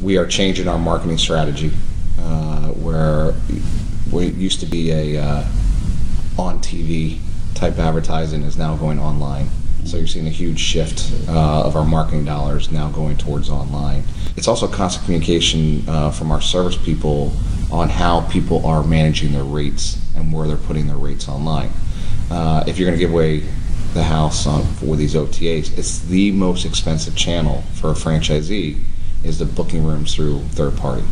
we are changing our marketing strategy, where it used to be a on TV type advertising is now going online. So you're seeing a huge shift of our marketing dollars now going towards online. It's also constant communication from our service people on how people are managing their rates and where they're putting their rates online. If you're going to give away the house for these OTAs, it's the most expensive channel for a franchisee is the booking rooms through third party.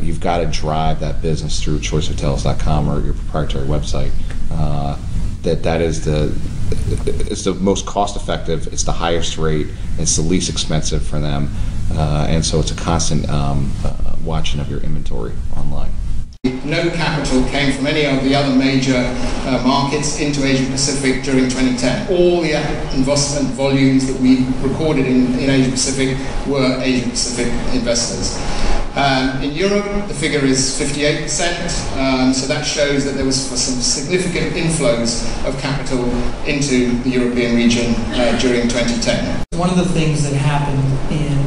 You've got to drive that business through choicehotels.com or your proprietary website. It's the most cost effective, it's the highest rate, it's the least expensive for them, and so it's a constant watching of your inventory online. No capital came from any of the other major markets into Asia Pacific during 2010. All the investment volumes that we recorded in Asia Pacific were Asia Pacific investors. In Europe, the figure is 58%, so that shows that there was some significant inflows of capital into the European region during 2010. One of the things that happened in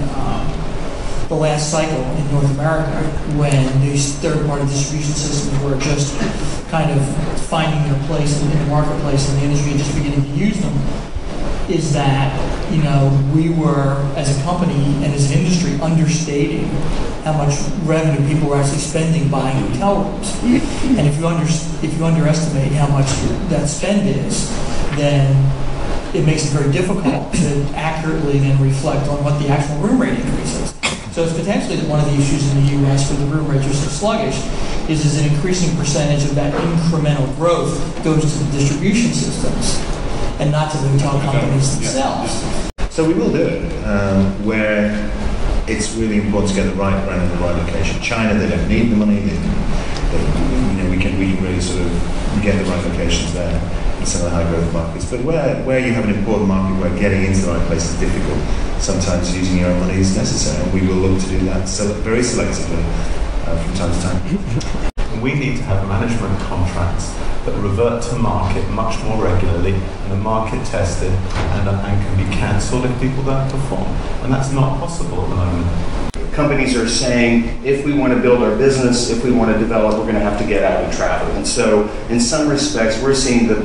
the last cycle in North America, when these third-party distribution systems were just kind of finding their place in the marketplace and the industry and just beginning to use them, is that, you know, we were, as a company and as an industry, understating how much revenue people were actually spending buying hotel rooms. And if you underestimate how much that spend is, then it makes it very difficult to accurately then reflect on what the actual room rate increase is. So it's potentially that one of the issues in the U.S. where the room rates are so sluggish is an increasing percentage of that incremental growth goes to the distribution systems and not to the hotel companies themselves. So we will do it where it's really important to get the right brand in the right location. China, they don't need the money. We can really sort of get the right locations there in some of the high growth markets. But where you have an important market where getting into the right place is difficult, sometimes using your own money is necessary, and we will look to do that very selectively from time to time. We need to have management contracts that revert to market much more regularly and are market tested and can be cancelled if people don't perform. And that's not possible at the moment. Companies are saying, if we want to build our business, if we want to develop, we're going to have to get out and travel. And so, in some respects, we're seeing the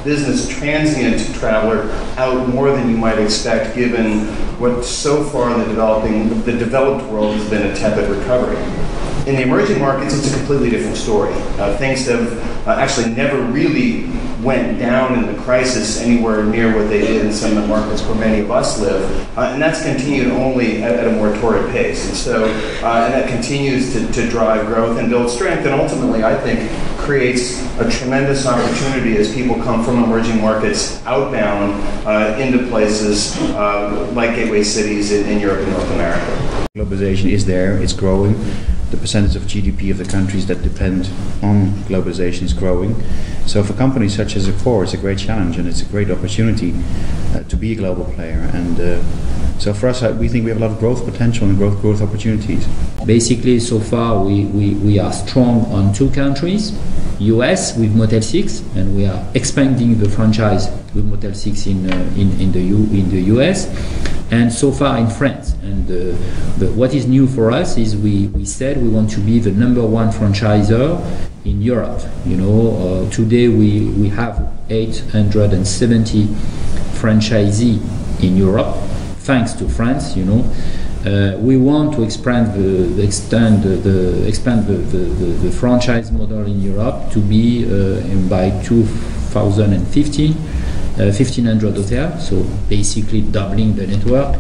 business transient traveler out more than you might expect, given what so far in the developed world has been a tepid recovery. In the emerging markets, it's a completely different story. Things have actually never really went down in the crisis anywhere near what they did in some of the markets where many of us live, and that's continued only at a more torrid pace. And so, and that continues to drive growth and build strength, and ultimately, I think, creates a tremendous opportunity as people come from emerging markets outbound into places like gateway cities in Europe and North America. Globalization is there, it's growing. The percentage of GDP of the countries that depend on globalization is growing. So for companies such as Accor, it's a great challenge and it's a great opportunity to be a global player. And so for us, we think we have a lot of growth potential and growth opportunities. Basically, so far we are strong on two countries, US with Motel 6, and we are expanding the franchise with Motel 6 in the US, and so far in France. And what is new for us is we said we want to be the #1 franchisor in Europe. You know, today we have 870 franchisees in Europe, thanks to France. You know, we want to expand the franchise model in Europe to be by 2015. 1,500 hotels, so basically doubling the network.